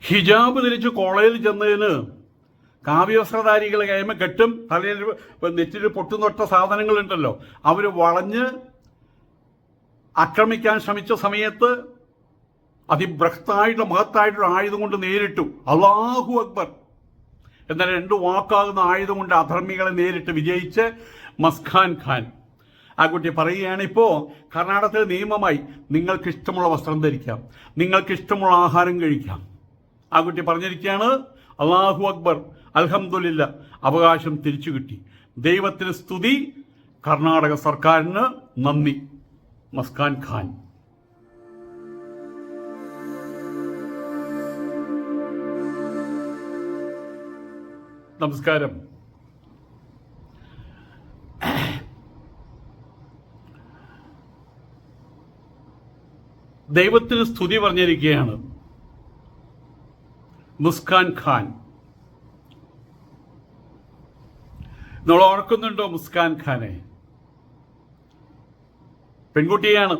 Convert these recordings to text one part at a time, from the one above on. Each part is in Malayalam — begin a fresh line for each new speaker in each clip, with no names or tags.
ഹിജാബ് ധരിച്ച് കോളേജിൽ ചെന്നതിന് കാവ്യവസ്ത്രധാരികളെ കൈമ കെട്ടും തലയിൽ നെറ്റിൽ പൊട്ടുന്നൊട്ട സാധനങ്ങളുണ്ടല്ലോ, അവർ വളഞ്ഞ് ആക്രമിക്കാൻ ശ്രമിച്ച സമയത്ത് അതിബൃഹത്തായിട്ടുള്ള മഹത്തായിട്ടുള്ള ആയുധം കൊണ്ട് നേരിട്ടു. അല്ലാഹു അക്ബർ എന്ന 2 വാക്കാകുന്ന ആയുധം കൊണ്ട് അധർമ്മികളെ നേരിട്ട് വിജയിച്ച് മസ്ഖാൻ ഖാൻ ആ കുട്ടി പറയുകയാണ്, ഇപ്പോൾ കർണാടകത്തിൽ നിയമമായി നിങ്ങൾക്കിഷ്ടമുള്ള വസ്ത്രം ധരിക്കാം, നിങ്ങൾക്കിഷ്ടമുള്ള ആഹാരം കഴിക്കാം. ആ കുട്ടി പറഞ്ഞിരിക്കുകയാണ്, അല്ലാഹു അക്ബർ, അൽഹംദുലില്ലാ, അവകാശം തിരിച്ചു കിട്ടി, ദൈവത്തിന് സ്തുതി, കർണാടക സർക്കാരിന് നന്ദി. മസ്ഖാൻ ഖാൻ. നമസ്കാരം. ദൈവത്തിന് സ്തുതി പറഞ്ഞിരിക്കുകയാണ് മുസ്കാൻ ഖാൻ. നിങ്ങൾ ഓർക്കുന്നുണ്ടോ മുസ്കാൻ ഖാനെ? പെൺകുട്ടിയാണ്.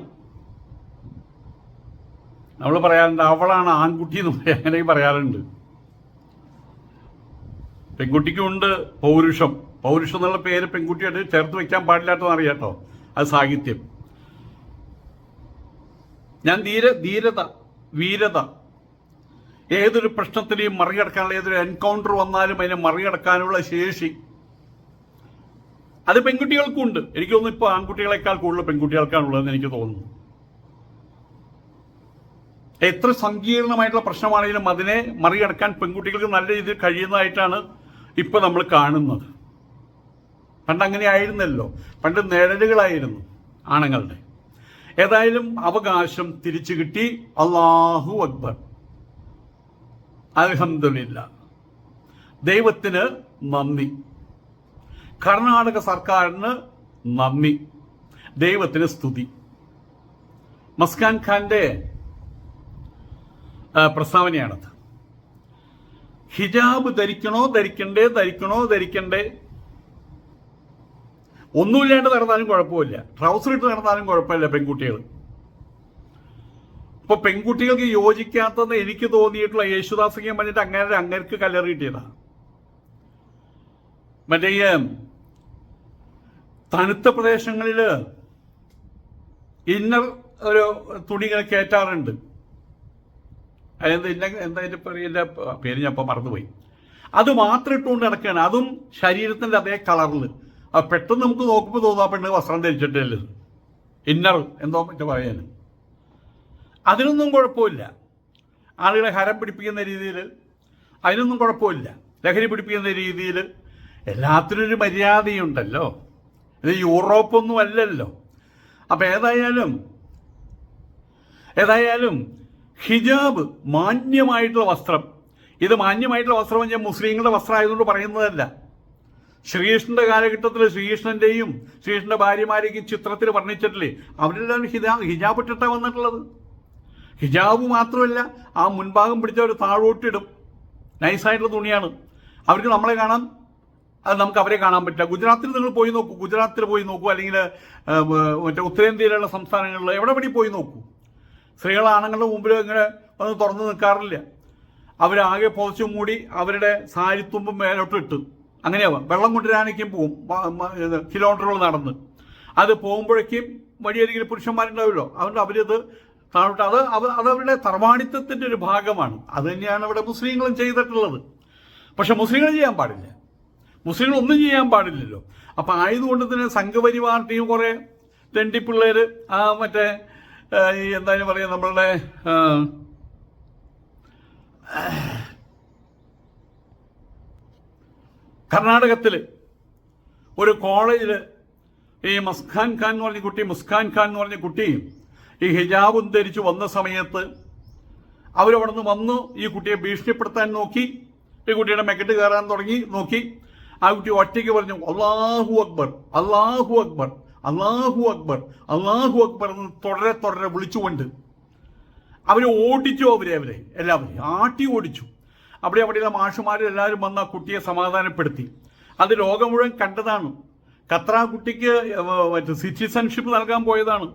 നമ്മൾ പറയാറുണ്ട് അവളാണ് ആൺകുട്ടി എന്ന് അങ്ങനെ പറയാറുണ്ട്. പെൺകുട്ടിക്കുണ്ട് പൗരുഷം. പൗരുഷം എന്നുള്ള പേര് പെൺകുട്ടിയായിട്ട് ചേർത്ത് വെക്കാൻ പാടില്ലാട്ടെന്ന് അറിയാട്ടോ, അത് സാഹിത്യം. ഞാൻ ധീരത, വീരത, ഏതൊരു പ്രശ്നത്തിനെയും മറികടക്കാനുള്ള, ഏതൊരു എൻകൗണ്ടർ വന്നാലും അതിനെ മറികടക്കാനുള്ള ശേഷി അത് പെൺകുട്ടികൾക്കുണ്ട്. എനിക്ക് തോന്നുന്നു ഇപ്പോൾ ആൺകുട്ടികളെക്കാൾ കൂടുതൽ പെൺകുട്ടികൾക്കാണുള്ളതെന്ന് എനിക്ക് തോന്നുന്നു. എത്ര സങ്കീർണമായിട്ടുള്ള പ്രശ്നമാണെങ്കിലും അതിനെ മറികടക്കാൻ പെൺകുട്ടികൾക്ക് നല്ല രീതിയിൽ കഴിയുന്നതായിട്ടാണ് ഇപ്പൊ നമ്മൾ കാണുന്നത്. പണ്ട് അങ്ങനെ ആയിരുന്നല്ലോ, പണ്ട് നിഴലുകളായിരുന്നു ആണുങ്ങളുടെ. ഏതായാലും അവകാശം തിരിച്ചു കിട്ടി. അല്ലാഹു അക്ബർ, അൽഹംദുലില്ലാ, ദൈവത്തിന് നന്ദി, കർണാടക സർക്കാരിന് നന്ദി, ദൈവത്തിന് സ്തുതി. മസ്ഖാൻ ഖാന്റെ പ്രസ്താവനയാണത്. ഹിജാബ് ധരിക്കണ്ടേ ഒന്നുമില്ലാണ്ട് നടന്നാലും കുഴപ്പമില്ല, ട്രൗസർ ഇട്ട് നടന്നാലും കുഴപ്പമില്ല പെൺകുട്ടികൾ. ഇപ്പൊ പെൺകുട്ടികൾക്ക് യോജിക്കാത്തത് എനിക്ക് തോന്നിയിട്ടുള്ള യേശുദാസൊക്കെ പറഞ്ഞിട്ട് അങ്ങേർക്ക് കല്ലറി കിട്ടിയതാ. മറ്റേ തണുത്ത പ്രദേശങ്ങളില് ഇന്നർ ഒരു തുണികൾ കയറ്റാറുണ്ട്. എന്താ പേര് ഞാൻ ഇപ്പം മറന്നുപോയി. അത് മാത്രം ഇട്ടുകൊണ്ട് നടക്കുകയാണ്, അതും ശരീരത്തിന്റെ അതേ കളറിൽ. പെട്ടെന്ന് നമുക്ക് നോക്കുമ്പോൾ തോന്നുന്നു ആ പെണ്ണ് വസ്ത്രം ധരിച്ചിട്ടില്ല, ഇന്നർ എന്തോ മറ്റോ പറയാൻ. അതിനൊന്നും കുഴപ്പമില്ല. ആളുകളെ ഹരം പിടിപ്പിക്കുന്ന രീതിയിൽ അതിനൊന്നും കുഴപ്പമില്ല. ലഹരി പിടിപ്പിക്കുന്ന രീതിയിൽ എല്ലാത്തിനും ഒരു മര്യാദയുണ്ടല്ലോ. ഇത് യൂറോപ്പൊന്നും അല്ലല്ലോ. അപ്പം ഏതായാലും ഹിജാബ് മാന്യമായിട്ടുള്ള വസ്ത്രം. ഇത് മാന്യമായിട്ടുള്ള വസ്ത്രം ഞാൻ മുസ്ലിങ്ങളുടെ വസ്ത്രം ആയതുകൊണ്ട് പറയുന്നതല്ല. ശ്രീകൃഷ്ണന്റെ കാലഘട്ടത്തിൽ ശ്രീകൃഷ്ണന്റെയും ശ്രീകൃഷ്ണന്റെ ഭാര്യമാരെയും ചിത്രത്തിൽ വർണ്ണിച്ചിട്ടില്ലേ, അവരെല്ലാം ഹിജാബ് ഇട്ടിട്ടാണ് വന്നിട്ടുള്ളത്. ഹിജാബ് മാത്രമല്ല, ആ മുൻഭാഗം പിടിച്ച ഒരു താഴോട്ടിടും, നൈസായിട്ടുള്ള തുണിയാണ്. അവർക്ക് നമ്മളെ കാണാൻ, അത് നമുക്ക് അവരെ കാണാൻ പറ്റില്ല. ഗുജറാത്തിൽ നിങ്ങൾ പോയി നോക്കൂ, അല്ലെങ്കിൽ മറ്റേ ഉത്തരേന്ത്യയിലുള്ള സംസ്ഥാനങ്ങളിൽ എവിടെ പടി പോയി നോക്കൂ, സ്ത്രീകൾ ആണുങ്ങളുടെ മുമ്പിൽ ഇങ്ങനെ ഒന്ന് തുറന്നു നിൽക്കാറില്ല. അവരാകെ പുതച്ചു മൂടി അവരുടെ സാരിത്തുമ്പും മേലോട്ട് ഇട്ട് അങ്ങനെയാവാം. വെള്ളം കൊണ്ടുവരാനൊക്കെയും പോവും, കിലോമീറ്ററുകൾ നടന്ന്. അത് പോകുമ്പോഴേക്കും വഴിയരികിൽ പുരുഷന്മാരുണ്ടാവുമല്ലോ, അതുകൊണ്ട് അവരത് താഴോട്ട്, അത് അവരുടെ തറവാണിത്തത്തിന്റെ ഒരു ഭാഗമാണ്. അത് തന്നെയാണ് ഇവിടെ മുസ്ലിങ്ങളും ചെയ്തിട്ടുള്ളത്. പക്ഷെ മുസ്ലിങ്ങൾ ചെയ്യാൻ പാടില്ല, മുസ്ലിങ്ങൾ ഒന്നും ചെയ്യാൻ പാടില്ലല്ലോ. അപ്പൊ ആയതുകൊണ്ട് തന്നെ സംഘപരിവാർ ടീം കുറെ തെണ്ടിപ്പിള്ളേര്, മറ്റേ എന്തായാലും പറയാ, നമ്മളുടെ കർണാടകത്തില് ഒരു കോളേജില് ഈ മുസ്കാൻ ഖാൻ എന്ന് പറഞ്ഞ കുട്ടി ഈ ഹിജാബും ധരിച്ചു വന്ന സമയത്ത് അവരവിടെ നിന്ന് വന്നു ഈ കുട്ടിയെ ഭീഷണിപ്പെടുത്താൻ നോക്കി. ഈ കുട്ടിയുടെ മെക്കെട്ട് കയറാൻ നോക്കി. ആ കുട്ടി ഒറ്റയ്ക്ക് പറഞ്ഞു, അല്ലാഹു അക്ബർ, അല്ലാഹു അക്ബർ, അല്ലാഹു അക്ബർ, അല്ലാഹു അക്ബർ എന്ന് തുടരെ വിളിച്ചുകൊണ്ട് അവരെ ഓടിച്ചു. അവരെ എല്ലാവരെയും ആട്ടി ഓടിച്ചു. അവിടെയുള്ള മാഷുമാരും എല്ലാവരും വന്ന് ആ കുട്ടിയെ സമാധാനപ്പെടുത്തി. അത് ലോകം മുഴുവൻ കണ്ടതാണ്. ഖത്തർ ആ കുട്ടിക്ക് സിറ്റിസൺഷിപ്പ് നൽകാൻ പോയതാണ്.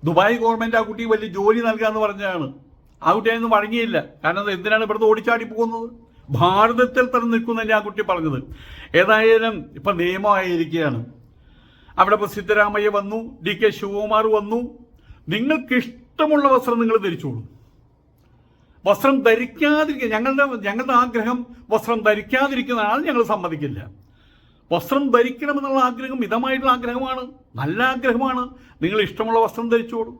ദുബായ് ഗവൺമെന്റ് ആ കുട്ടിക്ക് വലിയ ജോലി നൽകാന്ന് പറഞ്ഞതാണ്. ആ കുട്ടി അതിന് വഴങ്ങിയില്ല. കാരണം എന്തിനാണ് ഇവിടുന്ന് ഓടിച്ചാടി പോകുന്നത്? ഭാരതത്തിൽ തന്നെ നിൽക്കുന്നതന്നെ ആ കുട്ടി പറഞ്ഞത്. ഏതായാലും ഇപ്പൊ നിയമമായിരിക്കുകയാണ്. അവിടെ ഇപ്പോൾ സിദ്ധരാമയ്യ വന്നു, DK ശിവകുമാർ വന്നു. നിങ്ങൾക്ക് ഇഷ്ടമുള്ള വസ്ത്രം നിങ്ങൾ ധരിച്ചോളൂ. വസ്ത്രം ധരിക്കാതിരിക്കുക, ഞങ്ങളുടെ ആഗ്രഹം വസ്ത്രം ധരിക്കാതിരിക്കുന്നതാണ്. അത് ഞങ്ങൾ സമ്മതിക്കില്ല. വസ്ത്രം ധരിക്കണമെന്നുള്ള ആഗ്രഹം മിതമായിട്ടുള്ള ആഗ്രഹമാണ്, നല്ല ആഗ്രഹമാണ്. നിങ്ങൾ ഇഷ്ടമുള്ള വസ്ത്രം ധരിച്ചോളൂ.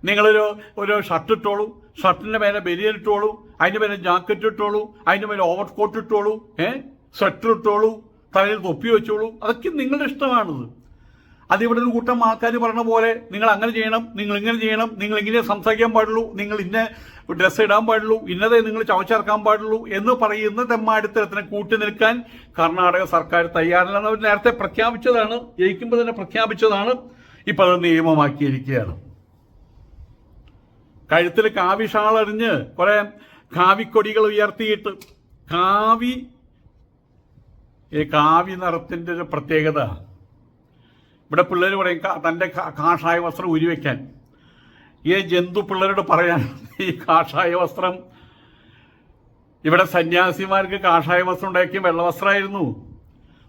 നിങ്ങളൊരു ഷർട്ട് ഇട്ടോളൂ, ഷർട്ടിൻ്റെ മേലെ ബനിയൻ ഇട്ടോളൂ, അതിൻ്റെ മേലെ ജാക്കറ്റ് ഇട്ടോളൂ, അതിൻ്റെ മേലെ ഓവർ കോട്ട് ഇട്ടോളൂ, സ്വെറ്റർ ഇട്ടോളൂ, തലയിൽ തൊപ്പി വെച്ചോളൂ. അതൊക്കെ നിങ്ങളുടെ ഇഷ്ടമാണത്. അതിവിടെ ഒരു കൂട്ടം ആൾക്കാർ പറഞ്ഞ പോലെ നിങ്ങൾ അങ്ങനെ ചെയ്യണം, നിങ്ങൾ ഇങ്ങനെ ചെയ്യണം, നിങ്ങൾ ഇങ്ങനെ സംസാരിക്കാൻ പാടുള്ളൂ, നിങ്ങൾ ഇന്ന ഡ്രസ്സ് ഇടാൻ പാടുള്ളൂ, ഇന്നതേ നിങ്ങൾ ചവച്ചിറക്കാൻ പാടുള്ളൂ എന്ന് പറയുന്ന തെമ്മാടിത്തരത്തിന് കൂട്ടി നിൽക്കാൻ കർണാടക സർക്കാർ തയ്യാറല്ലെന്ന് അവർ നേരത്തെ പ്രഖ്യാപിച്ചതാണ്. ജയിക്കുമ്പോൾ തന്നെ പ്രഖ്യാപിച്ചതാണ്. ഇപ്പം അത് നിയമമാക്കിയിരിക്കുകയാണ്. കഴുത്തിൽ കാവി ഷാളറിഞ്ഞ് കുറെ കാവിക്കൊടികൾ ഉയർത്തിയിട്ട് കാവി നിറത്തിൻ്റെ ഒരു പ്രത്യേകത. ഇവിടെ പിള്ളേർ പറയും തൻ്റെ കാഷായ വസ്ത്രം ഉരുവയ്ക്കാൻ. ഈ ജന്തു പിള്ളേരോട് പറയാൻ ഈ കാഷായ വസ്ത്രം, ഇവിടെ സന്യാസിമാർക്ക് കാഷായ വസ്ത്രം ഉണ്ടാക്കിയ വെള്ളവസ്ത്രമായിരുന്നു.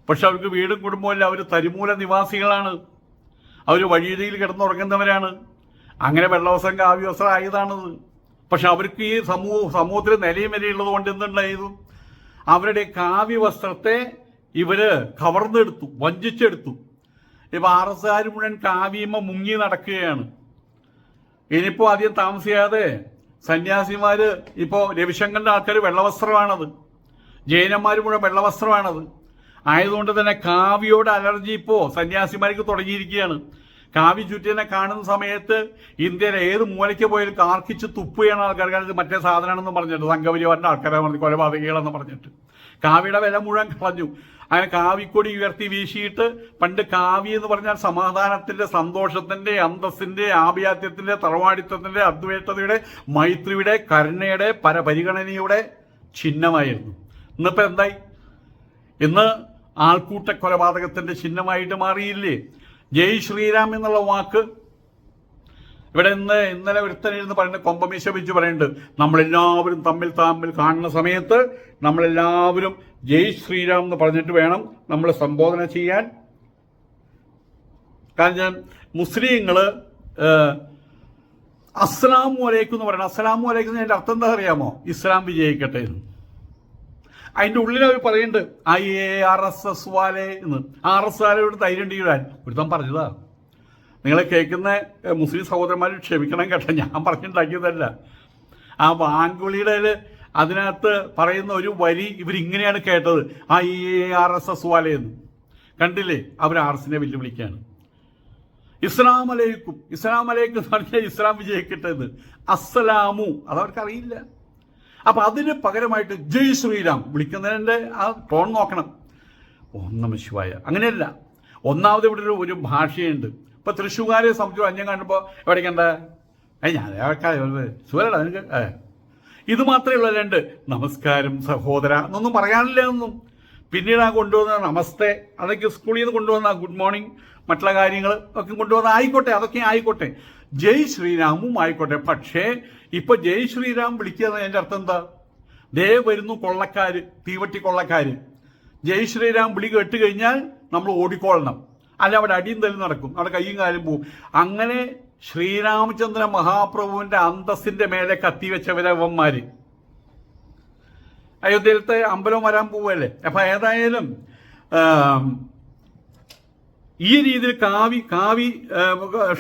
പക്ഷെ അവർക്ക് വീടും കുടുംബമില്ല. അവർ തരിമൂല നിവാസികളാണ്. അവർ വഴിയിൽ കിടന്നുറങ്ങുന്നവരാണ്. അങ്ങനെ വെള്ളവസ്ത്രം കാവ്യ വസ്ത്രം ആയതാണത്. പക്ഷെ അവർക്ക് ഈ സമൂഹത്തിൽ നിലയും വരെയുള്ളത് കൊണ്ട് എന്തുണ്ടായിരുന്നു? അവരുടെ കാവ്യ വസ്ത്രത്തെ ഇവര് കവർന്നെടുത്തു, വഞ്ചിച്ചെടുത്തു. ഇപ്പൊ RSകാർ മുഴുവൻ കാവ്യമ മുങ്ങി നടക്കുകയാണ്. ഇനിയിപ്പോ അധികം താമസിയാതെ സന്യാസിമാര് ഇപ്പോ രവിശങ്കറിന്റെ ആൾക്കാർ വെള്ളവസ്ത്രമാണത്, ജൈനന്മാർ മുഴുവൻ വെള്ളവസ്ത്രമാണത്. ആയതുകൊണ്ട് തന്നെ കാവ്യയോട് അലർജി ഇപ്പോ സന്യാസിമാർക്ക് തുടങ്ങിയിരിക്കുകയാണ്. കാവ്യ ചുറ്റിനെ കാണുന്ന സമയത്ത് ഇന്ത്യയിലെ ഏത് മൂലയ്ക്ക് പോയാലും കാർക്കിച്ച് തുപ്പുകയാണ് ആൾക്കാർ. കാരണം ഇത് മറ്റേ സാധനമാണെന്ന് പറഞ്ഞിട്ട്, സംഘപരിവാറിന്റെ ആൾക്കാരെ പറഞ്ഞ് കൊലപാതകികളെന്ന് പറഞ്ഞിട്ട് കാവ്യയുടെ വില മുഴുവൻ കളഞ്ഞു. അങ്ങനെ കാവിക്കൊടി ഉയർത്തി വീശിയിട്ട്, പണ്ട് കാവ്യ എന്ന് പറഞ്ഞാൽ സമാധാനത്തിന്റെ, സന്തോഷത്തിന്റെ, അന്തസ്സിന്റെ, ആഭിജാത്യത്തിന്റെ, തറവാടിത്തത്തിന്റെ, അദ്വൈതതയുടെ, മൈത്രിയുടെ, കരുണയുടെ, പരപരിഗണനയുടെ ചിഹ്നമായിരുന്നു. ഇന്നിപ്പോ എന്തായി? ഇന്ന് ആൾക്കൂട്ട കൊലപാതകത്തിന്റെ ചിഹ്നമായിട്ട് മാറിയില്ലേ? ജയ് ശ്രീരാം എന്നുള്ള വാക്ക് ഇവിടെ ഇന്നലെ ഒരുത്തനിരുന്ന് പറയുന്നത്, കൊമ്പമീശ വെച്ച് പറയുന്നുണ്ട്, നമ്മളെല്ലാവരും തമ്മിൽ കാണുന്ന സമയത്ത് നമ്മളെല്ലാവരും ജയ് ശ്രീരാം എന്ന് പറഞ്ഞിട്ട് വേണം നമ്മൾ സംബോധന ചെയ്യാൻ. കാരണം മുസ്ലിങ്ങൾ അസ്സലാമു അലൈക്കും എന്ന് പറയണം. അസ്സലാമു അലൈക്കും അതിൻ്റെ അർത്ഥം എന്താ അറിയാമോ? ഇസ്ലാം വിജയിക്കട്ടെ എന്ന്. അതിൻ്റെ ഉള്ളിൽ അവർ പറയുന്നുണ്ട് IARSS വാലെ എന്ന്. RS വാലയോട് ധൈര്യം ഉണ്ടെങ്കിൽ ഒരുത്തം പറഞ്ഞതാ. നിങ്ങളെ കേൾക്കുന്ന മുസ്ലിം സഹോദരന്മാർ ക്ഷമിക്കണം കേട്ടോ, ഞാൻ പറഞ്ഞിട്ടുണ്ടാക്കിയതല്ല. ആ വാങ്കുളിയുടെ അതിനകത്ത് പറയുന്ന ഒരു വരി ഇവരിങ്ങനെയാണ് കേട്ടത്, IARSS വാലയെന്ന്. കണ്ടില്ലേ? അവർ RSനെ വെല്ലുവിളിക്കുകയാണ്. ഇസ്ലാം അലൈക്കും എന്ന് പറഞ്ഞാൽ ഇസ്ലാം വിജയിക്കട്ടെ എന്ന്. അസ്സലാമു അതവർക്കറിയില്ല. അപ്പൊ അതിന് പകരമായിട്ട് ജയ് ശ്രീരാം വിളിക്കുന്നതിൻ്റെ ആ ടോൺ നോക്കണം. ഓം നമഃ ശിവായ അങ്ങനെയല്ല. ഒന്നാമത് ഇവിടെ ഒരു ഭാഷയുണ്ട്. ഇപ്പൊ തൃശ്ശൂകാരെ സംബന്ധിച്ച് അന്യം കാണുമ്പോൾ എവിടേക്കണ്ട ഞാൻ സുഖലടാ നിനക്ക് ഇത് മാത്രമേ ഉള്ളൂ. രണ്ട് നമസ്കാരം സഹോദര എന്നൊന്നും പറയാനില്ല ഒന്നും. പിന്നീട് ആ കൊണ്ടുവന്ന നമസ്തേ, അതൊക്കെ സ്കൂളിൽ നിന്ന് കൊണ്ടുവന്ന ഗുഡ് മോർണിംഗ്, മറ്റുള്ള കാര്യങ്ങൾ ഒക്കെ കൊണ്ടുവന്ന ആയിക്കോട്ടെ, അതൊക്കെ ആയിക്കോട്ടെ. ജയ് ശ്രീരാമും ആയിക്കോട്ടെ. പക്ഷേ ഇപ്പൊ ജയ് ശ്രീരാം വിളിക്കുക അതിൻ്റെ അർത്ഥം എന്താ? ദേ വരുന്നു കൊള്ളക്കാര്, തീവട്ടി കൊള്ളക്കാര്. ജയ് ശ്രീരാം വിളി കേട്ട് കഴിഞ്ഞാൽ നമ്മൾ ഓടിക്കൊള്ളണം, അല്ല അവിടെ അടിയും തല്ലും നടക്കും, അവിടെ കയ്യും കാലും പോവും. അങ്ങനെ ശ്രീരാമചന്ദ്ര മഹാപ്രഭുവിന്റെ അന്തസ്സിന്റെ മേലെ കത്തിവെച്ചവരവന്മാര് അയോധ്യയിലത്തെ അമ്പലം വരാൻ പോവല്ലേ. അപ്പൊ ഏതായാലും ഈ രീതിയിൽ കാവി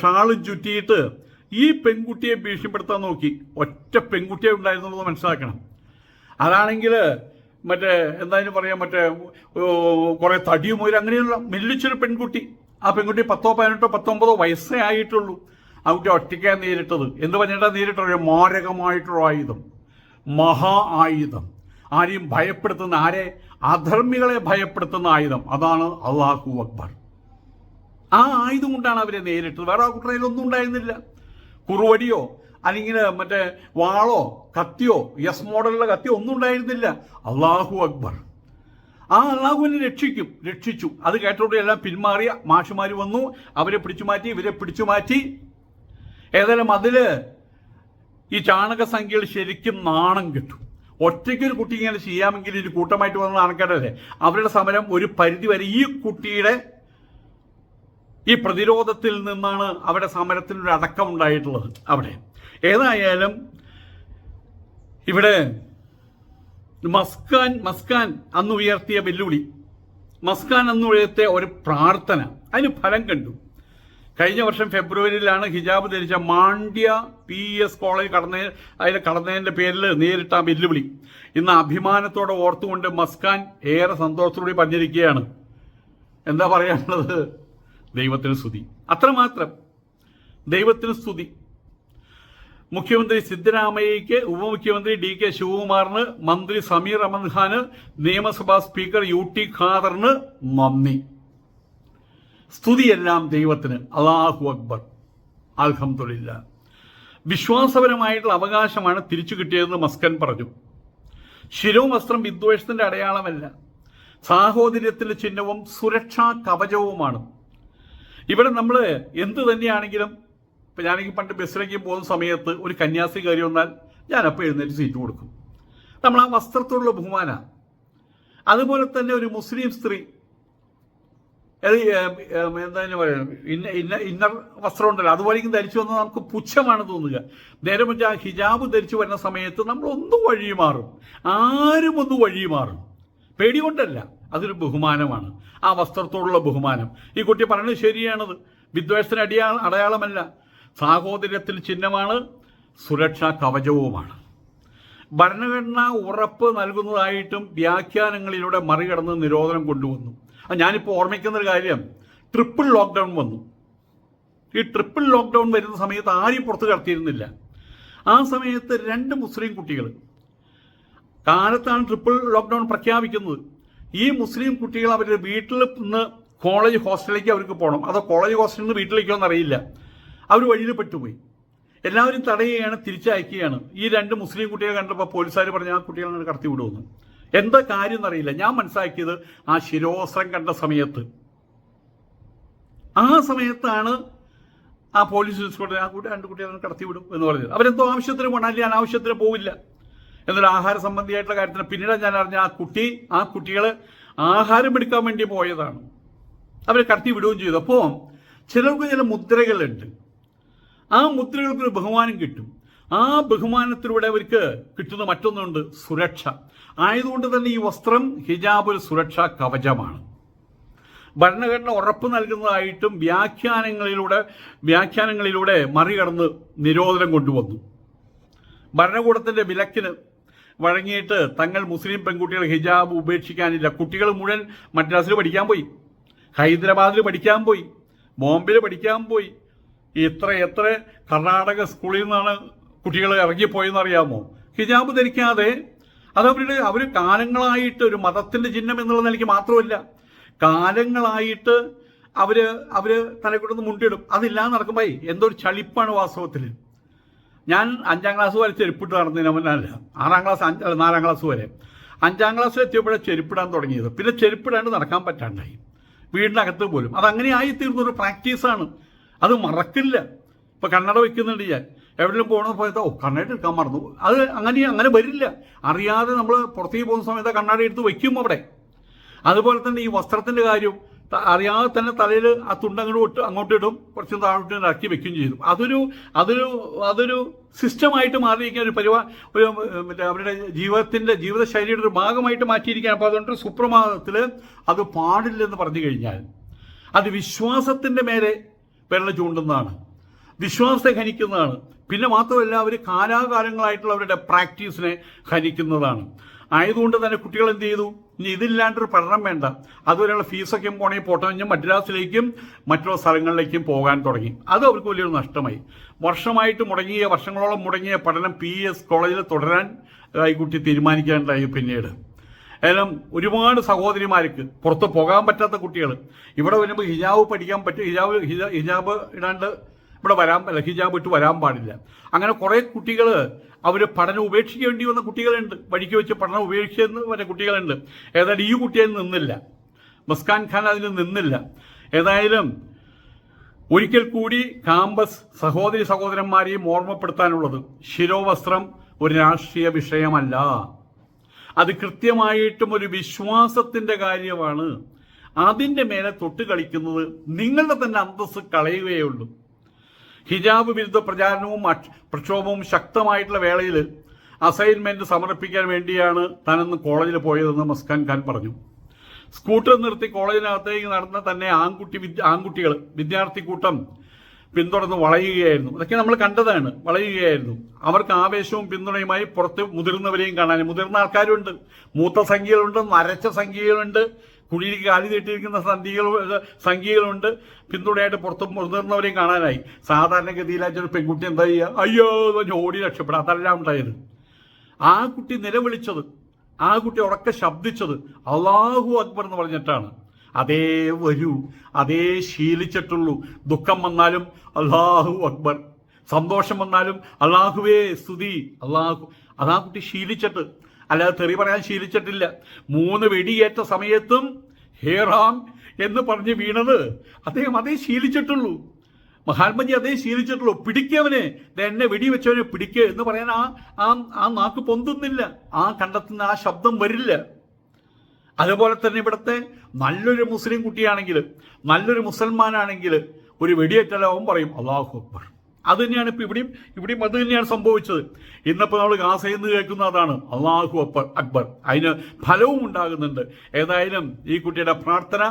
ഷാളും ചുറ്റിയിട്ട് ഈ പെൺകുട്ടിയെ ഭീഷണിപ്പെടുത്താൻ നോക്കി. ഒറ്റ പെൺകുട്ടിയെ ഉണ്ടായിരുന്നുള്ളത് മനസ്സിലാക്കണം. അതാണെങ്കിൽ മറ്റേ എന്തായാലും പറയാം, മറ്റേ കുറെ തടിയും ഒരു അങ്ങനെയുള്ള മെല്ലിച്ചൊരു പെൺകുട്ടി. ആ പെൺകുട്ടി 10, 18, 19 വയസ്സേ ആയിട്ടുള്ളൂ. ആ കുട്ടി ഒറ്റയ്ക്കാണ് നേരിട്ടത്. എന്ത് പറഞ്ഞിട്ടാ നേരിട്ടൊരു മാരകമായിട്ടുള്ള ആയുധം, മഹാ ആയുധം. ആരെയും ഭയപ്പെടുത്തുന്ന, ആരെ അധർമ്മികളെ ഭയപ്പെടുത്തുന്ന ആയുധം, അതാണ് അല്ലാഹു അക്ബർ. ആ ആയുധം കൊണ്ടാണ് അവരെ നേരിട്ടത്. വേറെ ആ കുട്ടറയിലൊന്നും ഉണ്ടായിരുന്നില്ല. കുറുവടിയോ അല്ലെങ്കിൽ മറ്റേ വാളോ കത്തിയോ എസ് മോഡലുള്ള കത്തിയോ ഒന്നും ഉണ്ടായിരുന്നില്ല. അല്ലാഹു അക്ബർ. ആ അള്ളാഹുവിനെ രക്ഷിച്ചു. അത് കേട്ടോടെ എല്ലാം പിന്മാറിയ മാഷുമാർ വന്നു, അവരെ പിടിച്ചു മാറ്റി, ഇവരെ പിടിച്ചു മാറ്റി. ഏതായാലും അതില് ഈ ചാണക സംഖ്യകൾ ശരിക്കും നാണം കിട്ടും. ഒറ്റയ്ക്കൊരു കുട്ടി ഇങ്ങനെ ചെയ്യാമെങ്കിൽ ഇത് കൂട്ടമായിട്ട് വന്ന നാണക്കേടല്ലേ. അവരുടെ സമരം ഒരു പരിധി വരെ ഈ കുട്ടിയുടെ ഈ പ്രതിരോധത്തിൽ നിന്നാണ് അവരുടെ സമരത്തിനൊരു അടക്കം ഉണ്ടായിട്ടുള്ളത് അവിടെ. ഏതായാലും ഇവിടെ മസ്കാൻ അന്ന് ഉയർത്തിയ വെല്ലുവിളി, മസ്കാൻ അന്ന് ഉയർത്തിയ ഒരു പ്രാർത്ഥന, അതിന് ഫലം കണ്ടു. കഴിഞ്ഞ വർഷം ഫെബ്രുവരിയിലാണ് ഹിജാബ് ധരിച്ച മാണ്ഡ്യ PS കോളേജ് കടന്നതിൻ്റെ പേരിൽ നേരിട്ട വെല്ലുവിളി ഇന്ന് അഭിമാനത്തോടെ ഓർത്തുകൊണ്ട് മസ്കാൻ ഏറെ സന്തോഷത്തോടെ പറഞ്ഞിരിക്കുകയാണ്. എന്താ പറയാനുള്ളത്? ദൈവത്തിന് സ്തുതി, അത്രമാത്രം. ദൈവത്തിന് സ്തുതി. മുഖ്യമന്ത്രി സിദ്ധരാമയ്യയ്ക്ക്, ഉപമുഖ്യമന്ത്രി DK ശിവകുമാറിന്, മന്ത്രി സമീർ അഹമ്മദ് ഖാന്, നിയമസഭാ സ്പീക്കർ UT ഖാദറിന് നന്ദി. സ്തുതിയെല്ലാം ദൈവത്തിന്. അല്ലാഹു അക്ബർ, അൽഹംദുലില്ലാ. വിശ്വാസപരമായിട്ടുള്ള അവകാശമാണ് തിരിച്ചു കിട്ടിയതെന്ന് മസ്കൻ പറഞ്ഞു. ശിരോവസ്ത്രം വിദ്വേഷത്തിന്റെ അടയാളമല്ല, സാഹോദര്യത്തിന്റെ ചിഹ്നവും സുരക്ഷാ കവചവുമാണ്. ഇവിടെ നമ്മൾ എന്ത് തന്നെയാണെങ്കിലും, ഇപ്പം ഞാനെങ്കിൽ പണ്ട് ബസ്സിലേക്ക് പോകുന്ന സമയത്ത് ഒരു കന്യാസ്ത്രീ കയറി വന്നാൽ ഞാനപ്പോൾ എഴുന്നേറ്റ് സീറ്റ് കൊടുക്കും. നമ്മൾ ആ വസ്ത്രത്തോടുള്ള ബഹുമാന. അതുപോലെ തന്നെ ഒരു മുസ്ലിം സ്ത്രീ എന്താ പറയുക, ഇന്നർ വസ്ത്രം ഉണ്ടല്ലോ, അതുപോലെയും ധരിച്ചു വന്നാൽ നമുക്ക് പുച്ഛമാണ് തോന്നുക. നേരെ മറിച്ച് ആ ഹിജാബ് ധരിച്ചു വരുന്ന സമയത്ത് നമ്മൾ ഒന്നും വഴി മാറും, ആരും ഒന്ന് വഴി മാറും. പേടി കൊണ്ടല്ല, അതൊരു ബഹുമാനമാണ്, ആ വസ്ത്രത്തോടുള്ള ബഹുമാനം. ഈ കുട്ടി പറയുന്നത് ശരിയാണത്. വിദ്വേഷത്തിന് അടയാളമല്ല, സാഹോദര്യത്തിന് ചിഹ്നമാണ്, സുരക്ഷാ കവചവുമാണ്. ഭരണഘടന ഉറപ്പ് നൽകുന്നതായിട്ടും വ്യാഖ്യാനങ്ങളിലൂടെ മറികടന്ന് നിരോധനം കൊണ്ടുവന്നു. ഞാനിപ്പോൾ ഓർമ്മിക്കുന്നൊരു കാര്യം, ട്രിപ്പിൾ ലോക്ക്ഡൗൺ വന്നു. ഈ ട്രിപ്പിൾ ലോക്ക്ഡൗൺ വരുന്ന സമയത്ത് ആരും പുറത്ത് കടത്തിയിരുന്നില്ല. ആ സമയത്ത് 2 മുസ്ലിം കുട്ടികൾ കാലത്താണ് ട്രിപ്പിൾ ലോക്ക്ഡൗൺ പ്രഖ്യാപിക്കുന്നത്. ഈ മുസ്ലിം കുട്ടികൾ അവരുടെ വീട്ടിൽ നിന്ന് കോളേജ് ഹോസ്റ്റലിലേക്ക് അവർക്ക് പോകണം, അതോ കോളേജ് ഹോസ്റ്റലിൽ നിന്ന് വീട്ടിലേക്കോ എന്നറിയില്ല. അവർ വഴിയിൽ പെട്ടുപോയി. എല്ലാവരും തടയുകയാണ്, തിരിച്ചയക്കുകയാണ്. ഈ 2 മുസ്ലിം കുട്ടികളെ കണ്ടപ്പോൾ പോലീസുകാർ പറഞ്ഞ് ആ കുട്ടികളെ കടത്തി വിടുമെന്ന്. എന്താ കാര്യം എന്നറിയില്ല. ഞാൻ മനസ്സിലാക്കിയത് ആ ശിരോവസ്ത്രം കണ്ട സമയത്ത്, ആ സമയത്താണ് ആ പോലീസ് ഇൻസ്പെക്ടർ ആ 2 കുട്ടികളെ കടത്തിവിടും എന്ന് പറഞ്ഞത്. അവരെന്തോ ആവശ്യത്തിന് പോകണം, അല്ലെങ്കിൽ അനാവശ്യത്തിന് പോവില്ല. എന്നൊരു ആഹാര സംബന്ധിയായിട്ടുള്ള കാര്യത്തിന് പിന്നീട് ഞാൻ അറിഞ്ഞ ആ കുട്ടികൾ ആഹാരം എടുക്കാൻ വേണ്ടി പോയതാണ്. അവരെ കടത്തി വിടുകയും ചെയ്തു. അപ്പോൾ ചിലർക്ക് ചില മുദ്രകളുണ്ട്. ആ മുദ്രകൾക്കൊരു ബഹുമാനം കിട്ടും. ആ ബഹുമാനത്തിലൂടെ അവർക്ക് കിട്ടുന്ന മറ്റൊന്നുണ്ട്, സുരക്ഷ. ആയതുകൊണ്ട് തന്നെ ഈ വസ്ത്രം, ഹിജാബ് ഒരു സുരക്ഷാ കവചമാണ്. ഭരണഘടന ഉറപ്പ് നൽകുന്നതായിട്ടും വ്യാഖ്യാനങ്ങളിലൂടെ മറികടന്ന് നിരോധനം കൊണ്ടുവന്നു. ഭരണകൂടത്തിന്റെ വിലക്കിന് വഴങ്ങിയിട്ട് തങ്ങൾ മുസ്ലിം പെൺകുട്ടികൾ ഹിജാബ് ഉപേക്ഷിക്കാനില്ല. കുട്ടികൾ മുഴുവൻ മദ്രാസിൽ പഠിക്കാൻ പോയി, ഹൈദരാബാദിൽ പഠിക്കാൻ പോയി, ബോംബെയിൽ പഠിക്കാൻ പോയി. എത്ര കർണാടക സ്കൂളിൽ നിന്നാണ് കുട്ടികൾ ഇറങ്ങിപ്പോയെന്ന് അറിയാമോ? ഹിജാബ് ധരിക്കാതെ. അവർ കാലങ്ങളായിട്ട് ഒരു മതത്തിന്റെ ചിഹ്നം എന്നുള്ള നിലയ്ക്ക് മാത്രമല്ല, കാലങ്ങളായിട്ട് അവര് തലക്കൊടുന്ന് മുണ്ടിടും. അതില്ലാതെ നടക്കുമ്പോൾ എന്തൊരു ചളിപ്പാണ് വാസ്തവത്തിൽ. ഞാൻ 5ാം ക്ലാസ് വരെ ചെരുപ്പിട്ട് നടന്നതിനല്ല, 4ാം ക്ലാസ് വരെ. 5ാം ക്ലാസ്സിൽ എത്തിയപ്പോഴേ ചെരുപ്പിടാൻ തുടങ്ങിയത്. പിന്നെ ചെരുപ്പിടാണ്ട് നടക്കാൻ പറ്റാണ്ടായി, വീടിനകത്ത് പോലും. അതങ്ങനെ ആയിത്തീർന്നൊരു പ്രാക്ടീസാണ്, അത് മറക്കില്ല. ഇപ്പം കണ്ണട വയ്ക്കുന്നുണ്ട് ഞാൻ, എവിടെയും പോകണ സമയത്ത് കണ്ണട എടുക്കാൻ മറന്നു. അത് അങ്ങനെ വരില്ല. അറിയാതെ നമ്മൾ പുറത്തേക്ക് പോകുന്ന സമയത്ത് കണ്ണട എടുത്ത് വയ്ക്കും അവിടെ. അതുപോലെ തന്നെ ഈ വസ്ത്രത്തിൻ്റെ കാര്യം അറിയാതെ തന്നെ തലയിൽ ആ അങ്ങോട്ട് ഇടും, കുറച്ചും താഴോട്ട് ഇറക്കി വെക്കുകയും ചെയ്തു. അതൊരു സിസ്റ്റമായിട്ട് മാറിയിരിക്കാൻ അവരുടെ ജീവിതശൈലിയുടെ ഒരു ഭാഗമായിട്ട് മാറ്റിയിരിക്കുകയാണ്. അപ്പോൾ അതുകൊണ്ട് സുപ്രഭാതത്തിൽ അത് പാടില്ലെന്ന് പറഞ്ഞു കഴിഞ്ഞാൽ അത് വിശ്വാസത്തിൻ്റെ മേലെ വിരൽ ചൂണ്ടുന്നതാണ്, വിശ്വാസത്തെ ഹനിക്കുന്നതാണ്. പിന്നെ മാത്രമല്ല അവർ കാലാകാലങ്ങളായിട്ടുള്ള അവരുടെ പ്രാക്ടീസിനെ ഹനിക്കുന്നതാണ്. ആയതുകൊണ്ട് തന്നെ കുട്ടികൾ എന്ത് ചെയ്തു, ഇനി ഇതില്ലാണ്ടൊരു പഠനം വേണ്ട, അതുവരെയുള്ള ഫീസൊക്കെ പോകണമെങ്കിൽ പോട്ടെ, മദ്രാസിലേക്കും മറ്റുള്ള സ്ഥലങ്ങളിലേക്കും പോകാൻ തുടങ്ങി. അത് അവർക്ക് വലിയൊരു നഷ്ടമായി. വർഷങ്ങളോളം മുടങ്ങിയ പഠനം PS കോളേജിൽ തുടരാൻ ഈ കുട്ടി തീരുമാനിക്കാനുണ്ടായി. പിന്നീട് ഏതായാലും ഒരുപാട് സഹോദരിമാർക്ക് പുറത്ത് പോകാൻ പറ്റാത്ത കുട്ടികൾ ഇവിടെ വരുമ്പോൾ ഹിജാബ് പഠിക്കാൻ പറ്റും, ഹിജാബ് ഇടാണ്ട് ഇവിടെ ഹിജാബ് ഇട്ട് വരാൻ പാടില്ല. അങ്ങനെ കുറേ കുട്ടികൾ അവർ പഠനം ഉപേക്ഷിക്കേണ്ടി വന്ന കുട്ടികളുണ്ട്, വഴിക്ക് വെച്ച് പഠനം ഉപേക്ഷിച്ചെന്ന് വരെ കുട്ടികളുണ്ട്. ഏതായാലും ഈ കുട്ടിയിൽ നിന്നില്ല, മസ്കാൻ ഖാൻ അതിന് നിന്നില്ല. ഏതായാലും ഒരിക്കൽ കൂടി കാമ്പസ് സഹോദരി സഹോദരന്മാരെയും ഓർമ്മപ്പെടുത്താനുള്ളത്, ശിരോവസ്ത്രം ഒരു രാഷ്ട്രീയ വിഷയമല്ല. അത് കൃത്യമായിട്ടും ഒരു വിശ്വാസത്തിന്റെ കാര്യമാണ്. അതിന്റെ മേലെ തൊട്ട് കളിക്കുന്നത് നിങ്ങളുടെ തന്നെ അന്തസ്സ് കളയുകയേ ഉള്ളൂ. ഹിജാബ് വിരുദ്ധ പ്രചാരണവും പ്രക്ഷോഭവും ശക്തമായിട്ടുള്ള വേളയിൽ അസൈൻമെന്റ് സമർപ്പിക്കാൻ വേണ്ടിയാണ് താനെന്ന് കോളേജിൽ പോയതെന്ന് മസ്കാൻ ഖാൻ പറഞ്ഞു. സ്കൂട്ടർ നിർത്തി കോളേജിനകത്തേക്ക് നടന്ന തന്നെ ആൺകുട്ടികൾ വിദ്യാർത്ഥി കൂട്ടം പിന്തുടർന്ന് വളയുകയായിരുന്നു. അതൊക്കെ നമ്മൾ കണ്ടതാണ്. വളയുകയായിരുന്നു. അവർക്ക് ആവേശവും പിന്തുണയുമായി പുറത്ത് മുതിർന്നവരെയും കാണാൻ മുതിർന്ന ആൾക്കാരുണ്ട്, മൂത്ത സംഖ്യകളുണ്ട്, നരച്ച സംഖ്യകളുണ്ട്, കുഴിയിൽ കാലി നീട്ടിയിരിക്കുന്ന സംഖ്യകളുണ്ട്. പിന്തുണയായിട്ട് പുറത്ത് മുതിർന്നവരെയും കാണാനായി. സാധാരണഗതിയിലായിട്ടൊരു പെൺകുട്ടി എന്താ ചെയ്യുക? അയ്യോ ഓടി രക്ഷപ്പെടാം. അതല്ല ഉണ്ടായത്. ആ കുട്ടി നിലവിളിച്ചത്, ആ കുട്ടി ഉറക്കെ ശബ്ദിച്ചത് അല്ലാഹു അക്ബർ എന്ന് പറഞ്ഞിട്ടാണ്. അതേ വരൂ, അതേ ശീലിച്ചിട്ടുള്ളൂ. ദുഃഖം വന്നാലും അല്ലാഹു അക്ബർ, സന്തോഷം വന്നാലും അല്ലാഹുവേ സ്തുതി, അല്ലാഹു. അതാ കുട്ടി ശീലിച്ചിട്ട്, അല്ലാതെ തെറി പറയാൻ ശീലിച്ചിട്ടില്ല. 3 വെടിയേറ്റ സമയത്തും ഹേറാം എന്ന് പറഞ്ഞ് വീണത് അദ്ദേഹം അതേ ശീലിച്ചിട്ടുള്ളൂ. മഹാത്മജി അതേ ശീലിച്ചിട്ടുള്ളൂ. പിടിക്കവനെ, എന്നെ വെടിവെച്ചവനെ പിടിക്കുക എന്ന് പറയാൻ ആ നാക്ക് പൊന്തുന്നില്ല, ആ കണ്ടെത്തുന്ന ആ ശബ്ദം വരില്ല. അതുപോലെ തന്നെ ഇവിടുത്തെ നല്ലൊരു മുസ്ലിം കുട്ടിയാണെങ്കിൽ, നല്ലൊരു മുസൽമാനാണെങ്കിൽ ഒരു വെടിയേറ്റാലും അവൻ പറയും അല്ലാഹു അക്ബർ. അത് തന്നെയാണ് ഇപ്പം ഇവിടെയും അത് തന്നെയാണ് സംഭവിച്ചത്. ഇന്നിപ്പോൾ നമ്മൾ ഗാസയിൽ നിന്ന് കേൾക്കുന്ന അതാണ്, അല്ലാഹു അക്ബർ. അതിന് ഫലവും ഉണ്ടാകുന്നുണ്ട്. ഏതായാലും ഈ കുട്ടിയുടെ പ്രാർത്ഥന,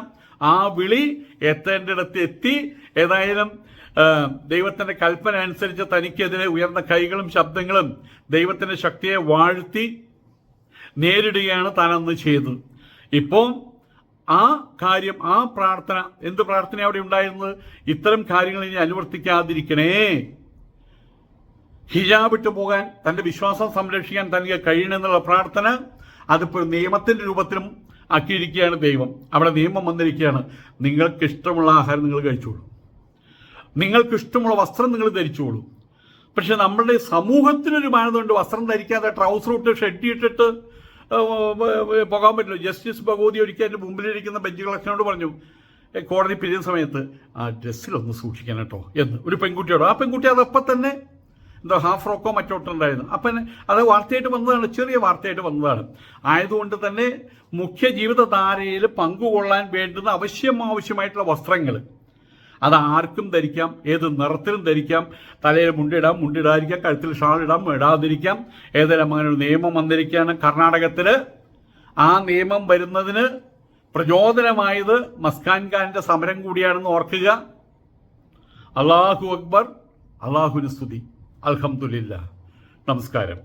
ആ വിളി എത്തേണ്ടിടത്ത് എത്തി. ഏതായാലും ദൈവത്തിന്റെ കൽപ്പന അനുസരിച്ച് തനിക്കെതിരെ ഉയർന്ന കൈകളും ശബ്ദങ്ങളും ദൈവത്തിന്റെ ശക്തിയെ വാഴ്ത്തി നേരിടുകയാണ് താനന്ന് ചെയ്തത്. ഇപ്പോൾ ആ കാര്യം, ആ പ്രാർത്ഥന, എന്ത് പ്രാർത്ഥന അവിടെ ഉണ്ടായിരുന്നത്? ഇത്തരം കാര്യങ്ങൾ ഇനി അനുവർത്തിക്കാതിരിക്കണേ, ഹിജാബ് ഇട്ട് പോകാൻ, തന്റെ വിശ്വാസം സംരക്ഷിക്കാൻ തനിക്ക് കഴിയണമെന്നുള്ള പ്രാർത്ഥന. അതിപ്പോൾ നിയമത്തിന്റെ രൂപത്തിലും ആക്കിയിരിക്കുകയാണ് ദൈവം. അവിടെ നിയമം വന്നിരിക്കുകയാണ്. നിങ്ങൾക്ക് ഇഷ്ടമുള്ള ആഹാരം നിങ്ങൾ കഴിച്ചോളൂ, നിങ്ങൾക്ക് ഇഷ്ടമുള്ള വസ്ത്രം നിങ്ങൾ ധരിച്ചോളൂ. പക്ഷെ നമ്മളുടെ സമൂഹത്തിനൊരു മാനദണ്ഡമുണ്ട്. വസ്ത്രം ധരിക്കാതെ ട്രൗസർ ഇട്ട് ഷെഡ് ഇട്ടിട്ട് പോകാൻ പറ്റില്ല. ജസ്റ്റിസ് ഭഗവതി ഒരിക്കൽ എൻ്റെ മുമ്പിലിരിക്കുന്ന ബെഞ്ച് കളക്ഷനോട് പറഞ്ഞു, കോടതി പിരിയുന്ന സമയത്ത് ആ ഡ്രസ്സിലൊന്ന് സൂക്ഷിക്കണം കേട്ടോ എന്ന് ഒരു പെൺകുട്ടിയോട്. ആ പെൺകുട്ടി അതപ്പം തന്നെ എന്താ ഹാഫ് ഫ്രോക്കോ മറ്റോട്ടുണ്ടായിരുന്നു. അപ്പം അത് വാർത്തയായിട്ട് വന്നതാണ്, ചെറിയ വാർത്തയായിട്ട് വന്നതാണ്. ആയതുകൊണ്ട് തന്നെ മുഖ്യ ജീവിതധാരയിൽ പങ്കുകൊള്ളാൻ വേണ്ടുന്ന ആവശ്യമായിട്ടുള്ള വസ്ത്രങ്ങൾ അത് ആർക്കും ധരിക്കാം, ഏത് നിറത്തിലും ധരിക്കാം. തലയിൽ മുണ്ടിടാം, മുണ്ടിടാതിരിക്കാം, കഴുത്തിൽ ഷാൾ ഇടാം, ഇടാതിരിക്കാം. ഏതായാലും അങ്ങനെ ഒരു നിയമം വന്നിരിക്കുകയാണ് കർണാടകത്തിൽ. ആ നിയമം വരുന്നതിന് പ്രചോദനമായത് മസ്കാൻ ഖാന്റെ സമരം കൂടിയാണെന്ന് ഓർക്കുക. അല്ലാഹു അക്ബർ, അല്ലാഹുവിന് സ്തുതി, അൽഹംദുലില്ലാഹ്. നമസ്കാരം.